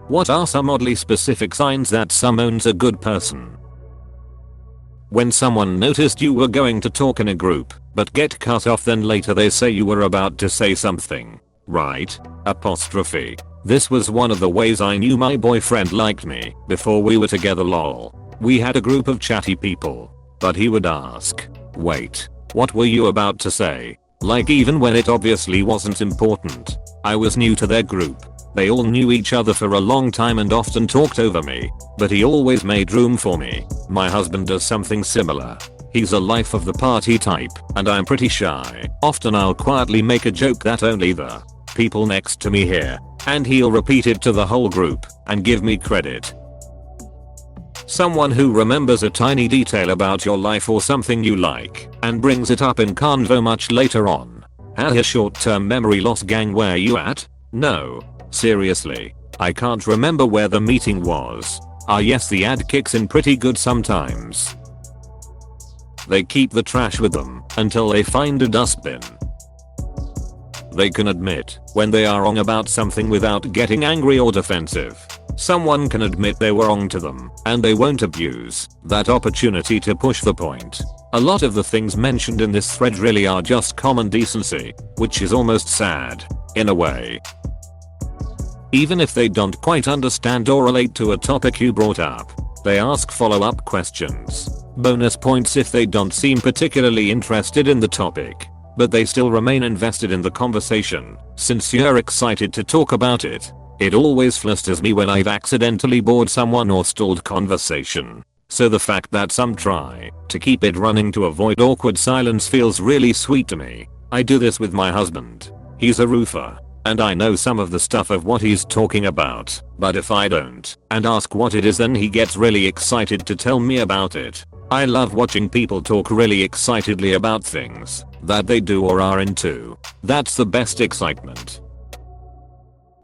What are some oddly specific signs that someone's a good person? When someone noticed you were going to talk in a group, but get cut off, then later they say you were about to say something. Right? Apostrophe. This was one of the ways I knew my boyfriend liked me before we were together, lol. We had a group of chatty people, but he would ask, "Wait, what were you about to say?" Like even when it obviously wasn't important. I was new to their group. They all knew each other for a long time and often talked over me, but he always made room for me. My husband does something similar. He's a life of the party type, and I'm pretty shy. Often I'll quietly make a joke that only the people next to me hear, and he'll repeat it to the whole group and give me credit. Someone who remembers a tiny detail about your life or something you like and brings it up in convo much later on. Haha, short-term memory loss gang, where you at? No. Seriously. I can't remember where the meeting was. Ah yes, the ad kicks in pretty good sometimes. They keep the trash with them until they find a dustbin. They can admit when they are wrong about something without getting angry or defensive. Someone can admit they were wrong to them, and they won't abuse that opportunity to push the point. A lot of the things mentioned in this thread really are just common decency, which is almost sad, in a way. Even if they don't quite understand or relate to a topic you brought up, they ask follow-up questions. Bonus points if they don't seem particularly interested in the topic, but they still remain invested in the conversation, since you're excited to talk about it. It always flusters me when I've accidentally bored someone or stalled conversation. So the fact that some try to keep it running to avoid awkward silence feels really sweet to me. I do this with my husband. He's a roofer, and I know some of the stuff of what he's talking about, but if I don't and ask what it is, then he gets really excited to tell me about it. I love watching people talk really excitedly about things that they do or are into. That's the best excitement.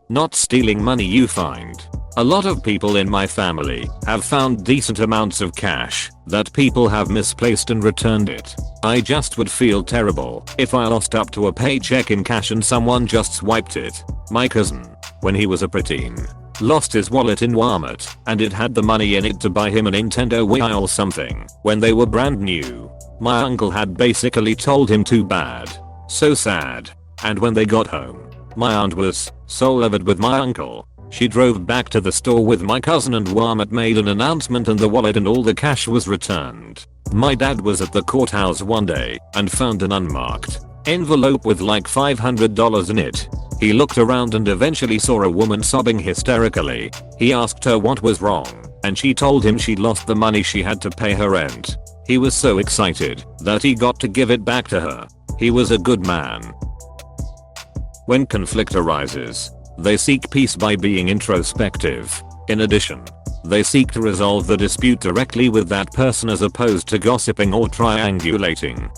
Not stealing money you find. A lot of people in my family have found decent amounts of cash that people have misplaced and returned it. I just would feel terrible if I lost up to a paycheck in cash and someone just swiped it. My cousin, when he was a preteen, lost his wallet in Walmart, and it had the money in it to buy him a Nintendo Wii or something when they were brand new. My uncle had basically told him too bad. So sad. And when they got home, my aunt was so livid with my uncle. She drove back to the store with my cousin and Walmart made an announcement and the wallet and all the cash was returned. My dad was at the courthouse one day and found an unmarked envelope with like $500 in it. He looked around and eventually saw a woman sobbing hysterically. He asked her what was wrong, and she told him she'd lost the money she had to pay her rent. He was so excited that he got to give it back to her. He was a good man. When conflict arises, they seek peace by being introspective. In addition, they seek to resolve the dispute directly with that person as opposed to gossiping or triangulating.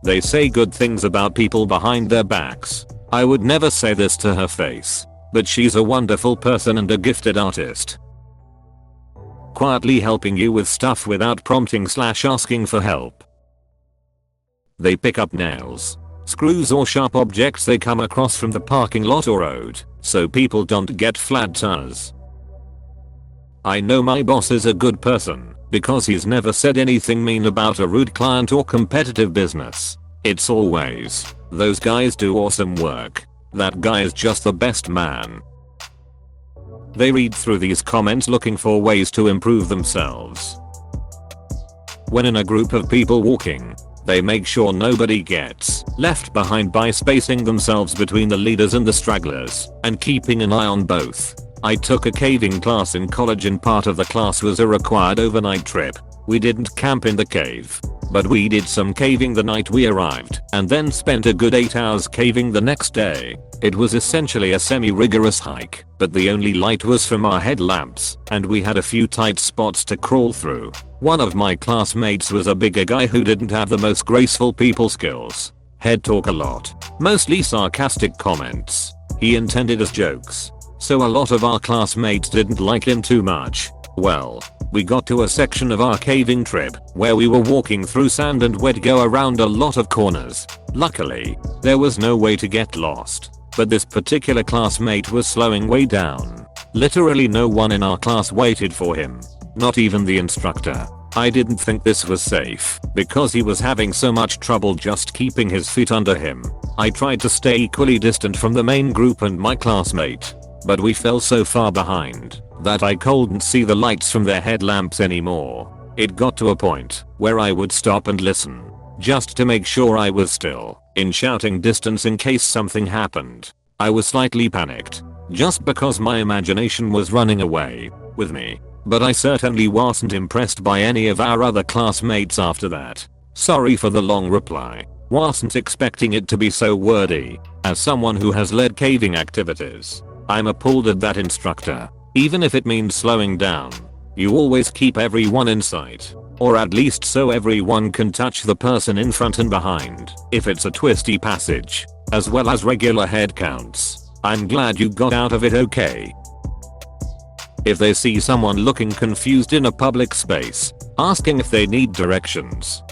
They say good things about people behind their backs. I would never say this to her face, but she's a wonderful person and a gifted artist. Quietly helping you with stuff without prompting/asking for help. They pick up nails, screws or sharp objects they come across from the parking lot or road, so people don't get flat tires. I know my boss is a good person because he's never said anything mean about a rude client or competitive business. It's always, "Those guys do awesome work. That guy is just the best man." They read through these comments looking for ways to improve themselves. When in a group of people walking, they make sure nobody gets left behind by spacing themselves between the leaders and the stragglers and keeping an eye on both. I took a caving class in college and part of the class was a required overnight trip. We didn't camp in the cave, but we did some caving the night we arrived and then spent a good 8 hours caving the next day. It was essentially a semi-rigorous hike, but the only light was from our headlamps and we had a few tight spots to crawl through. One of my classmates was a bigger guy who didn't have the most graceful people skills. He'd talk a lot, mostly sarcastic comments he intended as jokes, so a lot of our classmates didn't like him too much. Well, we got to a section of our caving trip where we were walking through sand and we'd go around a lot of corners. Luckily, there was no way to get lost, but this particular classmate was slowing way down Literally no one in our class waited for him. Not even the instructor. I didn't think this was safe because he was having so much trouble just keeping his feet under him. I tried to stay equally distant from the main group and my classmate, but we fell so far behind that I couldn't see the lights from their headlamps anymore. It got to a point where I would stop and listen just to make sure I was still in shouting distance in case something happened. I was slightly panicked just because my imagination was running away with me. But I certainly wasn't impressed by any of our other classmates after that. Sorry for the long reply. Wasn't expecting it to be so wordy. As someone who has led caving activities, I'm appalled at that instructor. Even if it means slowing down, you always keep everyone in sight. Or at least so everyone can touch the person in front and behind. If it's a twisty passage, as well as regular head counts. I'm glad you got out of it okay. If they see someone looking confused in a public space, asking if they need directions.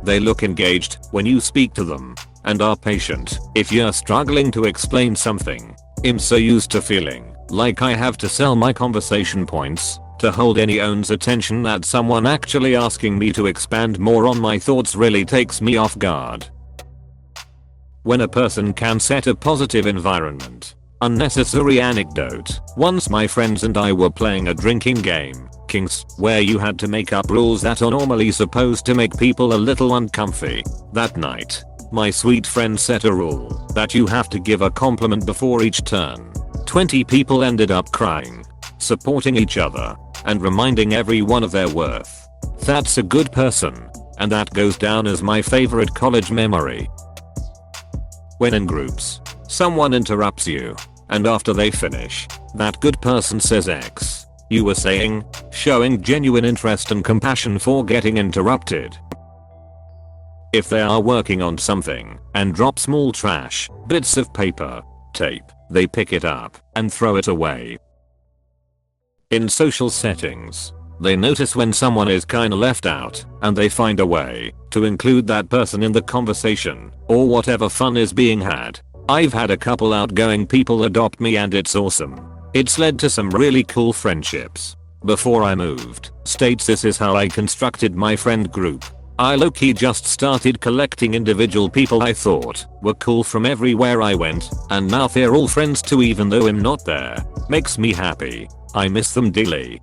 They look engaged when you speak to them and are patient if you're struggling to explain something. I'm so used to feeling like I have to sell my conversation points to hold anyone's attention that someone actually asking me to expand more on my thoughts really takes me off guard. When a person can set a positive environment. Unnecessary anecdote. Once my friends and I were playing a drinking game, Kings, where you had to make up rules that are normally supposed to make people a little uncomfy. That night, my sweet friend set a rule that you have to give a compliment before each turn. 20 people ended up crying, supporting each other, and reminding everyone of their worth. That's a good person, and that goes down as my favorite college memory. When in groups, someone interrupts you, and after they finish, that good person says X. You were saying, showing genuine interest and compassion for getting interrupted. If they are working on something and drop small trash, bits of paper, tape, they pick it up and throw it away. In social settings, they notice when someone is kinda left out and they find a way to include that person in the conversation or whatever fun is being had. I've had a couple outgoing people adopt me and it's awesome. It's led to some really cool friendships. Before I moved states, this is how I constructed my friend group. I low-key just started collecting individual people I thought were cool from everywhere I went, and now they're all friends too even though I'm not there. Makes me happy. I miss them dearly.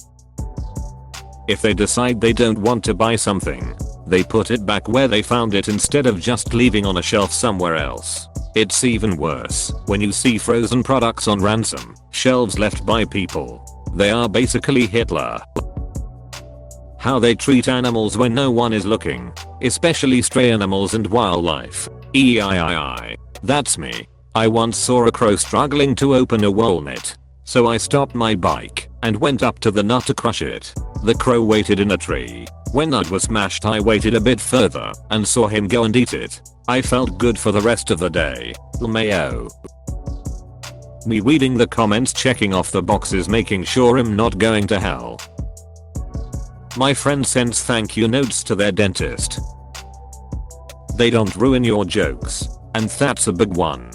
If they decide they don't want to buy something, they put it back where they found it instead of just leaving on a shelf somewhere else. It's even worse when you see frozen products on ransom shelves left by people. They are basically Hitler. How they treat animals when no one is looking, especially stray animals and wildlife. Eii. That's me. I once saw a crow struggling to open a walnut, so I stopped my bike and went up to the nut to crush it. The crow waited in a tree. When nut was smashed, I waited a bit further and saw him go and eat it. I felt good for the rest of the day. LMAO. Me reading the comments, checking off the boxes, making sure I'm not going to hell. My friend sends thank you notes to their dentist. They don't ruin your jokes, and that's a big one.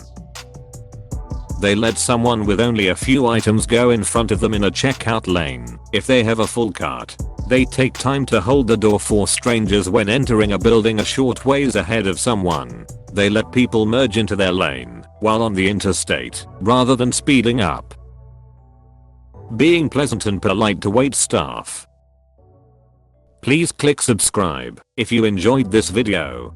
They let someone with only a few items go in front of them in a checkout lane. If they have a full cart, they take time to hold the door for strangers when entering a building a short ways ahead of someone. They let people merge into their lane while on the interstate rather than speeding up. Being pleasant and polite to wait staff. Please click subscribe if you enjoyed this video.